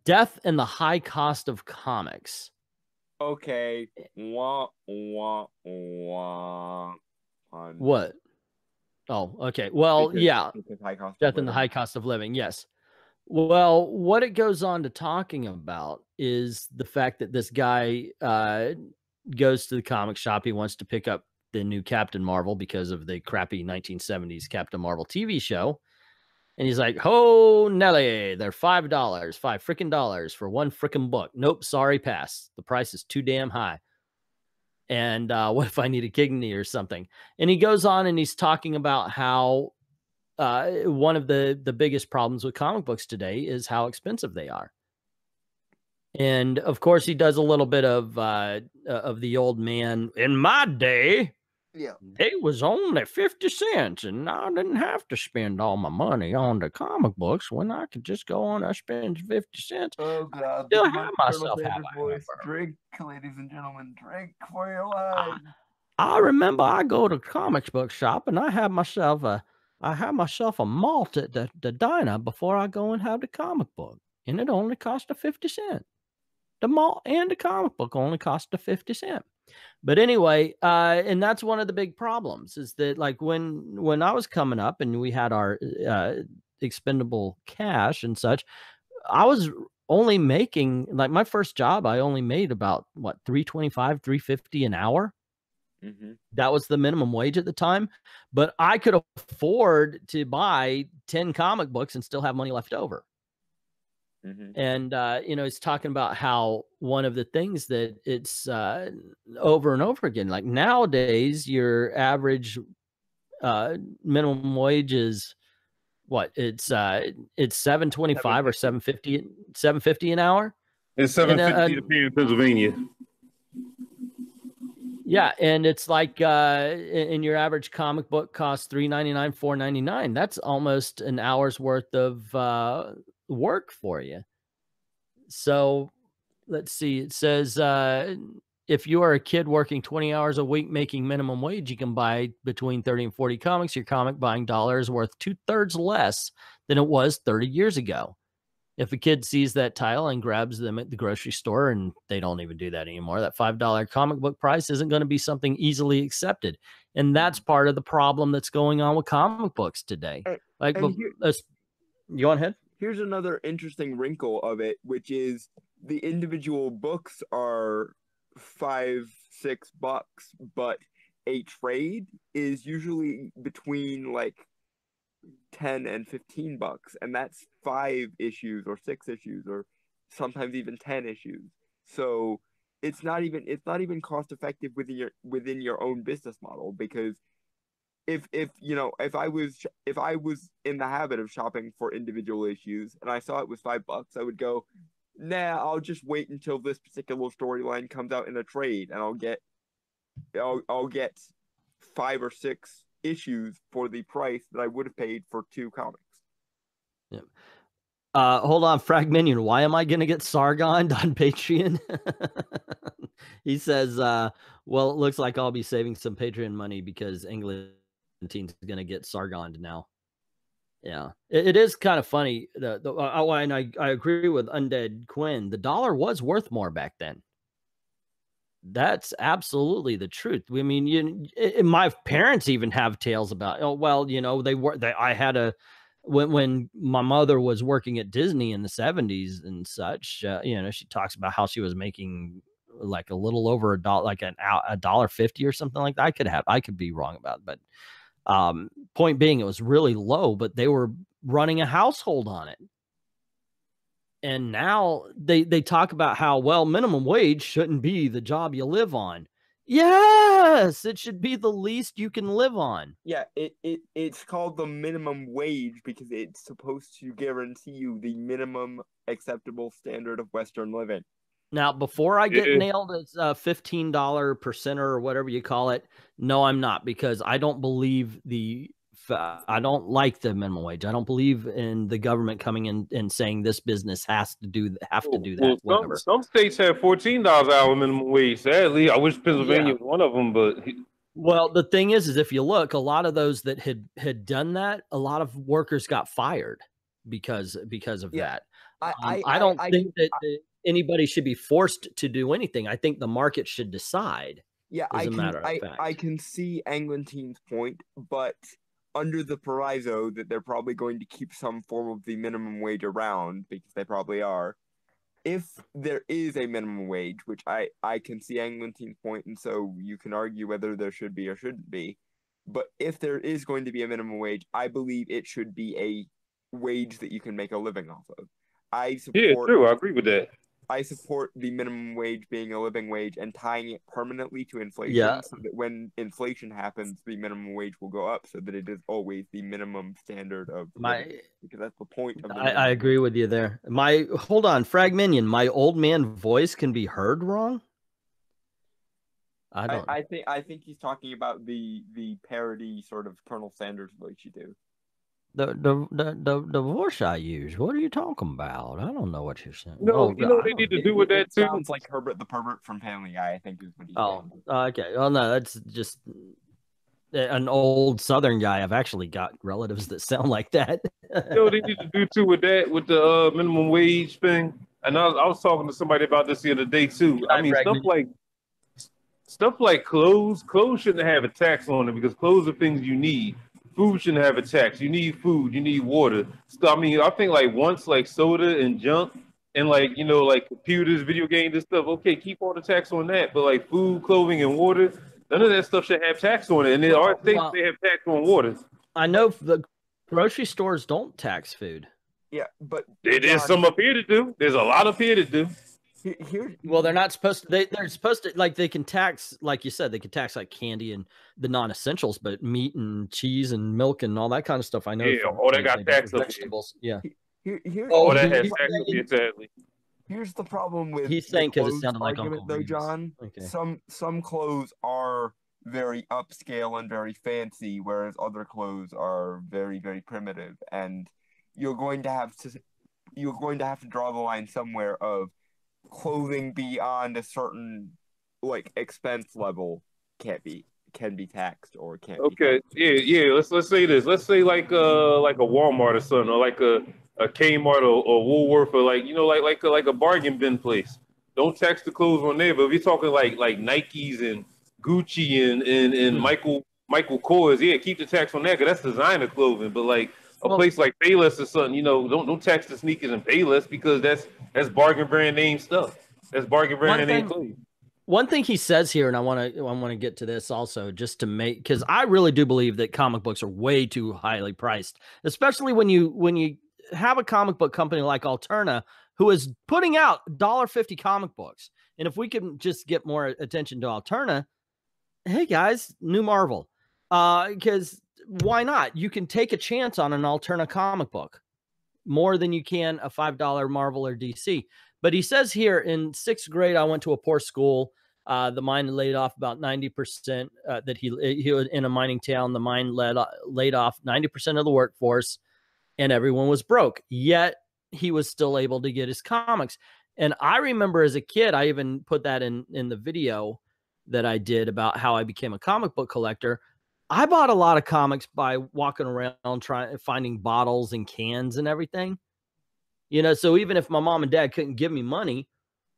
Death and the High Cost of Comics. Okay. Wah, wah, wah. What? Oh, okay. Well, because high cost Death and the High Cost of Living. Yes. Well, what it goes on to talking about is the fact that this guy goes to the comic shop. He wants to pick up the new Captain Marvel because of the crappy 1970s Captain Marvel TV show. And he's like, "Oh, Nelly, they're $5, $5 freaking dollars for one freaking book. Nope, sorry, pass. The price is too damn high. And what if I need a kidney or something?" And he goes on and he's talking about how one of the biggest problems with comic books today is how expensive they are. And of course, he does a little bit of the old man. In my day, yeah, they was only 50 cents, and I didn't have to spend all my money on the comic books when I could just go on and spend 50 cents. Oh God! Still have myself voice. Drink, ladies and gentlemen, drink for your life. I remember I go to comics book shop and I have myself a malt at the diner before I go and have the comic book, and it only cost a 50 cent. The malt and the comic book only cost a 50 cent. But anyway, and that's one of the big problems is that, like, when I was coming up and we had our expendable cash and such, I was only making, like, my first job, I only made about what, $3.25, $3.50 an hour. Mm-hmm. That was the minimum wage at the time, but I could afford to buy 10 comic books and still have money left over. Mm-hmm. And, you know, he's talking about how one of the things that it's over and over again, like nowadays, your average minimum wage is what? It's $7.25 or $7.50 an hour. It's $7.50 up here in Pennsylvania. Yeah, and it's like in your average comic book costs $3.99, $4.99. That's almost an hour's worth of work for you. So let's see. It says if you are a kid working 20 hours a week making minimum wage, you can buy between 30 and 40 comics. Your comic buying dollar is worth 2/3 less than it was 30 years ago. If a kid sees that title and grabs them at the grocery store, and they don't even do that anymore, that $5 comic book price isn't going to be something easily accepted. And that's part of the problem that's going on with comic books today. Like, you go ahead. Here's another interesting wrinkle of it, which is the individual books are $5, $6, but a trade is usually between like 10 and 15 bucks, and that's 5 issues or 6 issues or sometimes even 10 issues. So it's not even cost effective within your own business model, because if you know, if I was in the habit of shopping for individual issues and I saw it was $5, I would go, nah, I'll just wait until this particular storyline comes out in a trade, and I'll get 5 or 6 issues for the price that I would have paid for 2 comics. Yeah. Hold on, Fragminion. Why am I going to get Sargoned on Patreon? He says, well, it looks like I'll be saving some Patreon money because Englantine's going to get Sargoned now. Yeah, it is kind of funny. And I agree with Undead Quinn. The dollar was worth more back then. That's absolutely the truth. I mean, my parents even have tales about, oh, well, you know, I had when my mother was working at Disney in the 70s and such, you know, she talks about how she was making like a little over $1, like $1.50 or something like that. I could be wrong about it, but point being, it was really low, but they were running a household on it. And now they talk about how, well, minimum wage shouldn't be the job you live on. Yes, it should be the least you can live on. Yeah, it's called the minimum wage because it's supposed to guarantee you the minimum acceptable standard of Western living. Now, before I get nailed as $15 percenter or whatever you call it, no, I'm not, because I don't believe I don't like the minimum wage. I don't believe in the government coming in and saying this business has to do that. Well, some states have $14 hour minimum wage. Sadly, I wish Pennsylvania was one of them, but well, the thing is if you look, a lot of those that had done that, a lot of workers got fired because of that. I don't think that anybody should be forced to do anything. I think the market should decide. Yeah, as a matter of fact. I can see Eglentine's point, but under the proviso that they're probably going to keep some form of the minimum wage around, because they probably are. If there is a minimum wage, which I can see Eglentine's point, and so you can argue whether there should be or shouldn't be. But if there is going to be a minimum wage, I believe it should be a wage that you can make a living off of. Yeah, true. I agree with that. I support the minimum wage being a living wage and tying it permanently to inflation, so that when inflation happens, the minimum wage will go up, so that it is always the minimum standard of living, because that's the point of the I agree with you there. Hold on, Fragminion, my old man voice can be heard wrong? I think he's talking about the parody sort of Colonel Sanders voice you do. The voice I use. What are you talking about? I don't know what you're saying. No, you know what they need to do with that too? Sounds like Herbert the Pervert from Family Guy, I think is what he's saying. Okay. Well, no, that's just an old Southern guy. I've actually got relatives that sound like that. You know what they need to do too with that, with the minimum wage thing? And I was talking to somebody about this the other day too. I mean, stuff like clothes shouldn't have a tax on it, because clothes are things you need. Food shouldn't have a tax. You need food. You need water. So, I mean, I think like once like soda and junk and like, you know, like computers, video games and stuff, okay, keep all the tax on that. But like food, clothing, and water, none of that stuff should have tax on it. And there are things they have tax on water. I know the grocery stores don't tax food. Yeah, but there's some up here to do. There's a lot up here to do. Well, they're not supposed to. They're supposed to, like, they can tax, like you said, they can tax like candy and the non-essentials, but meat and cheese and milk and all that kind of stuff. I know. Yeah, they got tax vegetables. Yeah. That has tax up here, sadly. Here's the problem with he's saying, because it sounded like argument, Uncle though, Remus. John. Okay. Some clothes are very upscale and very fancy, whereas other clothes are very, very primitive, and you're going to have to draw the line somewhere of clothing beyond a certain like expense level can be taxed or can't. Okay, yeah. Let's say this. Let's say like a Walmart or something, or like a Kmart or Woolworth, or like, you know, like a bargain bin place. Don't tax the clothes on there. But if you're talking like Nikes and Gucci and Michael Kors, yeah, keep the tax on that, because that's designer clothing. But like a place like Payless or something, you know, don't tax the sneakers and Payless, because that's bargain brand name stuff. That's bargain brand name clothing. One thing he says here, and I want to get to this also, just to make, because I really do believe that comic books are way too highly priced, especially when you have a comic book company like Alterna, who is putting out $1.50 comic books. And if we can just get more attention to Alterna, hey guys, new Marvel, because why not? You can take a chance on an Alterna comic book more than you can a $5 Marvel or DC. But he says here, in 6th grade, I went to a poor school. The mine laid off about 90%. That he was in a mining town. The mine laid off 90% of the workforce, and everyone was broke. Yet he was still able to get his comics. And I remember as a kid, I even put that in the video that I did about how I became a comic book collector. I bought a lot of comics by walking around finding bottles and cans and everything. You know, so even if my mom and dad couldn't give me money,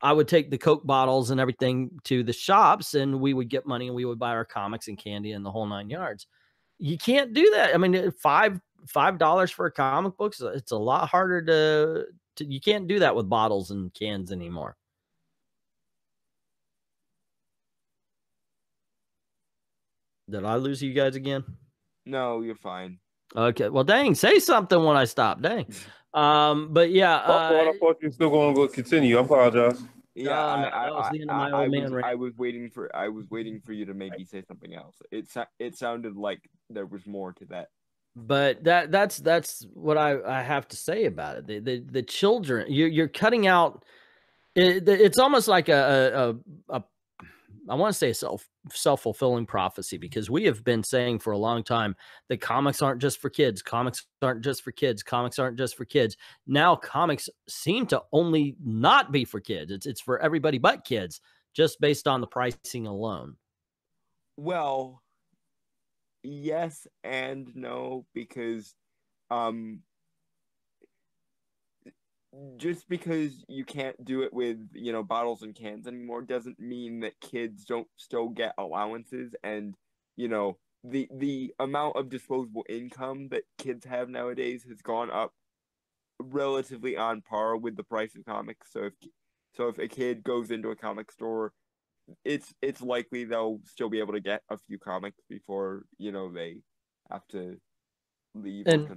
I would take the Coke bottles and everything to the shops, and we would get money, and we would buy our comics and candy and the whole 9 yards. You can't do that. I mean, $5 for a comic book, it's a lot harder to you can't do that with bottles and cans anymore. Did I lose you guys again? No, you're fine. Okay. Well, dang, say something when I stop. Dang. But yeah. I thought you were still going to continue. I apologize. Yeah, that was the end of my old man rant. I was waiting for you to maybe say something else. It sounded like there was more to that. But that's what I have to say about it. The children, you're cutting out. It's almost like a I want to say a self-fulfilling prophecy, because we have been saying for a long time that comics aren't just for kids. Comics aren't just for kids. Comics aren't just for kids. Now comics seem to only not be for kids. It's for everybody but kids, just based on the pricing alone. Well, yes and no, because just because you can't do it with, you know, bottles and cans anymore doesn't mean that kids don't still get allowances. And, you know, the amount of disposable income that kids have nowadays has gone up relatively on par with the price of comics. So if a kid goes into a comic store, it's likely they'll still be able to get a few comics before, you know, they have to leave. And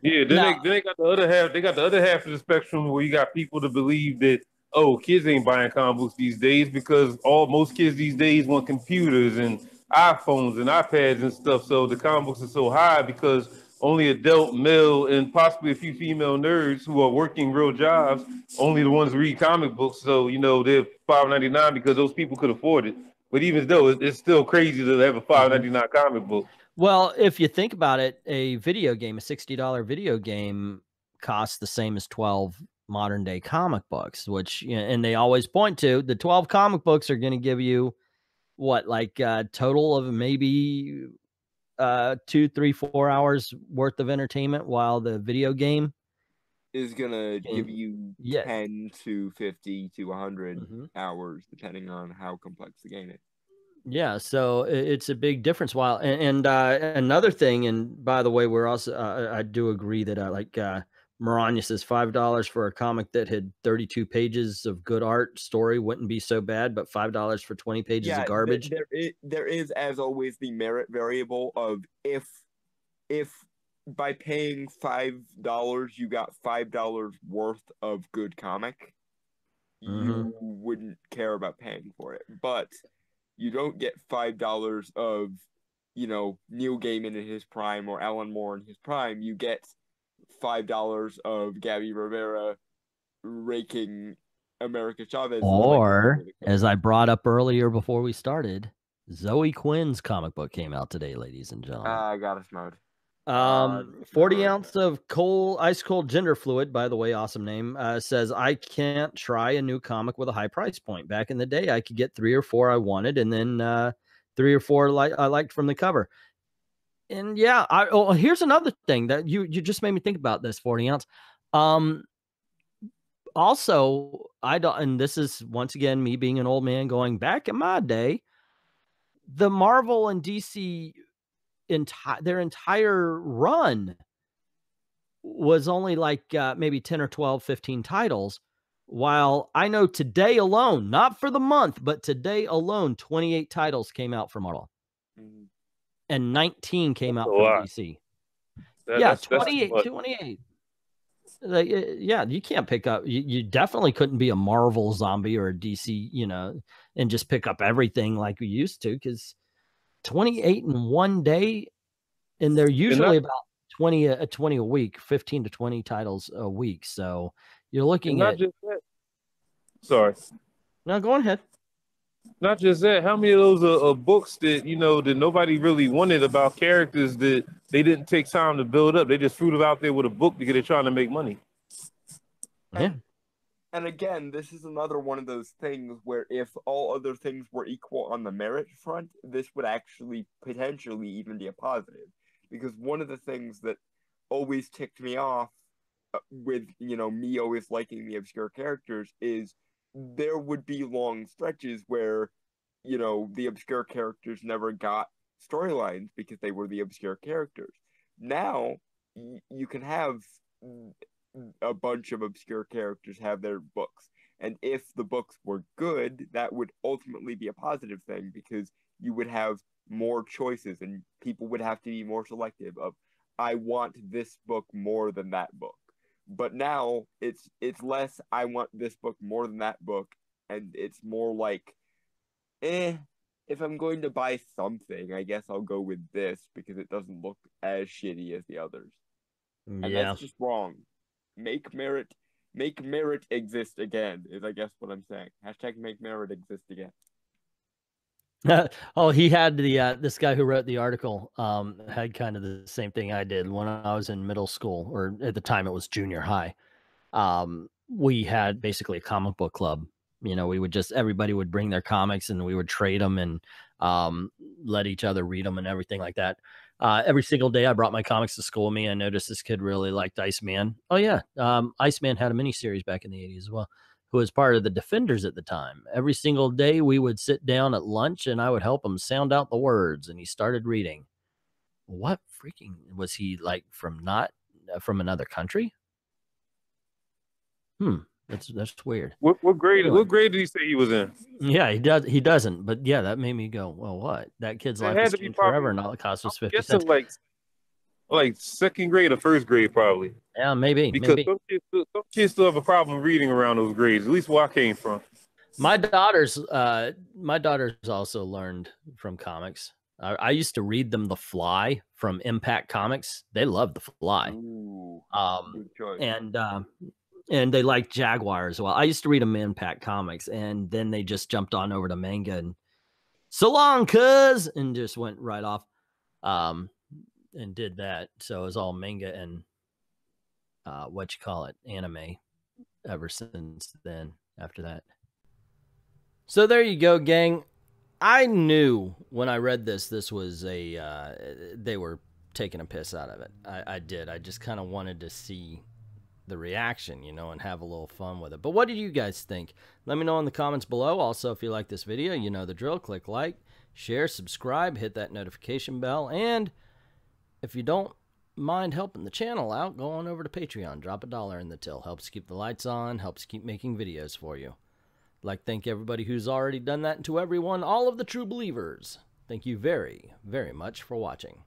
yeah, then they got the other half. They got the other half of the spectrum where you got people to believe that, oh, kids ain't buying comic books these days because most kids these days want computers and iPhones and iPads and stuff. So the comic books are so high because only adult male and possibly a few female nerds who are working real jobs, only the ones read comic books. So, you know, they're $5.99 because those people could afford it. But even though it's still crazy to have a $5.99 comic book. Well, if you think about it, a video game, a $60 video game costs the same as 12 modern day comic books, which, you know, and they always point to the 12 comic books are going to give you what, like a total of maybe 2, 3, 4 hours worth of entertainment, while the video game is gonna give you 10 to 50 to 100 hours, depending on how complex the game is. Yeah, so it's a big difference. While and another thing, and by the way, we're also I do agree that like Maranya says $5 for a comic that had 32 pages of good art, story wouldn't be so bad, but $5 for 20 pages of garbage. There is, as always, the merit variable of if by paying $5 you got $5 worth of good comic, you wouldn't care about paying for it. But you don't get $5 of, you know, Neil Gaiman in his prime or Alan Moore in his prime. You get $5 of Gabby Rivera raking America Chavez. Or, as I brought up earlier before we started, Zoe Quinn's comic book came out today, ladies and gentlemen. I got a smode. 40 ounce of ice cold gender fluid, by the way, awesome name, says, I can't try a new comic with a high price point. Back in the day, I could get 3 or 4 I wanted, and then 3 or 4 I liked from the cover. And yeah, here's another thing that you just made me think about this 40 ounce. Also, I don't, and this is once again me being an old man going back in my day, the Marvel and DC their entire run was only like maybe 10 or 12, 15 titles. While I know today alone, not for the month, but today alone, 28 titles came out for Marvel. And 19 came out from DC. Yeah, 28. Like, yeah, you can't pick up. You definitely couldn't be a Marvel zombie or a DC, you know, and just pick up everything like we used to, because 28 in one day, and they're usually about 20 a week, 15 to 20 titles a week. So you're looking at. Sorry. No, go ahead. Not just that. How many of those are books that, you know, that nobody really wanted, about characters that they didn't take time to build up? They just threw them out there with a book because they're trying to make money. Yeah. And again, this is another one of those things where if all other things were equal on the merit front, this would actually potentially even be a positive. Because one of the things that always ticked me off with, you know, me always liking the obscure characters is there would be long stretches where, you know, the obscure characters never got storylines because they were the obscure characters. Now, you can have a bunch of obscure characters have their books. And if the books were good, that would ultimately be a positive thing, because you would have more choices and people would have to be more selective of, I want this book more than that book. But now it's less, I want this book more than that book, and it's more like, if I'm going to buy something, I guess I'll go with this because it doesn't look as shitty as the others. And that's just wrong. Make merit exist again, is I guess what I'm saying. Hashtag make merit exist again. Oh, he had the this guy who wrote the article had kind of the same thing I did when I was in middle school, or at the time it was junior high. We had basically a comic book club. You know, we would just, everybody would bring their comics and we would trade them and let each other read them and everything like that. Every single day I brought my comics to school with me. I noticed this kid really liked Iceman. Oh, yeah. Iceman had a miniseries back in the 80s as well, who was part of the Defenders at the time. Every single day we would sit down at lunch and I would help him sound out the words. And he started reading. What freaking was he like from another country? That's weird. What grade? Anyway. What grade did he say he was in? Yeah, he doesn't. But yeah, that made me go, well, what? That kid's life has changed forever, and all it cost was 50 cents. Like second grade or first grade, probably. Yeah, maybe. Because some kids still have a problem reading around those grades. At least where I came from. My daughters also learned from comics. I used to read them The Fly from Impact Comics. They love The Fly. Ooh, good choice. And they like Jaguar as well. I used to read them Impact Comics, and then they just jumped on over to manga and so long, cuz, and just went right off and did that. So it was all manga and anime ever since then after that. So there you go, gang. I knew when I read this was they were taking a piss out of it. I did. I just kind of wanted to see the reaction, and have a little fun with it. But what did you guys think? Let me know in the comments below. Also, if you like this video, you know the drill. Click like, share, subscribe, hit that notification bell. And if you don't mind helping the channel out, go on over to Patreon. Drop $1 in the till. Helps keep the lights on. Helps keep making videos for you. I'd like to thank everybody who's already done that, and to everyone, all of the true believers, thank you very, very much for watching.